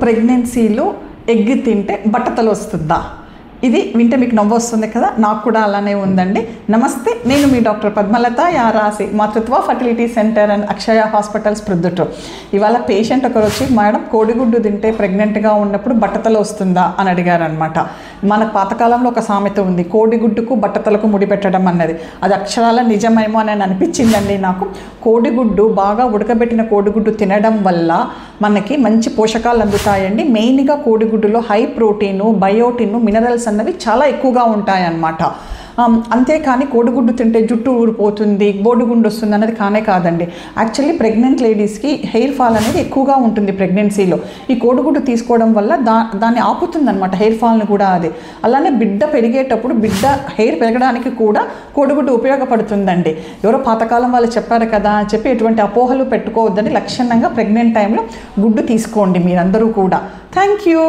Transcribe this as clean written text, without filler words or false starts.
ప్రెగ్నెన్సీలో ఎగ్ తింటే బట్టతల వస్తుందా? ఇది వింటే మీకు నవ్వు వస్తుంది కదా, నాకు కూడా అలానే ఉందండి. నమస్తే, నేను మీ డాక్టర్ పద్మలత యారాసి, మాతృత్వ fertility centre and Akshaya hospitals Proddatur. ఇవాళ పేషెంట్ ఒకరు వచ్చి, మేడం కోడిగుడ్డు తింటే ప్రెగ్నెంట్గా ఉన్నప్పుడు బట్టతల వస్తుందా అని అడిగారు అనమాట. మన పాతకాలంలో ఒక సామెత ఉంది, కోడిగుడ్డుకు బట్టతలకు ముడిపెట్టడం అన్నది. అది అక్షరాల నిజమేమో అని అనిపించిందండి నాకు. కోడిగుడ్డు బాగా ఉడకబెట్టిన కోడిగుడ్డు తినడం వల్ల మనకి మంచి పోషకాలు అందుతాయండి. మెయిన్గా కోడిగుడ్డులో హై ప్రోటీను, బయోటిన్, మినరల్స్ అన్నవి చాలా ఎక్కువగా ఉంటాయన్నమాట. అంతేకాని కోడిగుడ్డు తింటే జుట్టు ఊడిపోతుంది, బోడిగుండు వస్తుంది అన్నది కానే కాదండి. యాక్చువల్లీ ప్రెగ్నెంట్ లేడీస్కి హెయిర్ ఫాల్ అనేది ఎక్కువగా ఉంటుంది ప్రెగ్నెన్సీలో. ఈ కోడిగుడ్డు తీసుకోవడం వల్ల దాన్ని ఆపుతుందన్నమాట, హెయిర్ ఫాల్ని కూడా. అది అలానే బిడ్డ పెరిగేటప్పుడు బిడ్డ హెయిర్ పెరగడానికి కూడా కోడిగుడ్డు ఉపయోగపడుతుందండి. ఎవరో పాతకాలం వాళ్ళు చెప్పారు కదా అని చెప్పి ఎటువంటి అపోహలు పెట్టుకోవద్దండి. లక్షణంగా ప్రెగ్నెంట్ టైంలో గుడ్డు తీసుకోండి మీరందరూ కూడా. Thank you.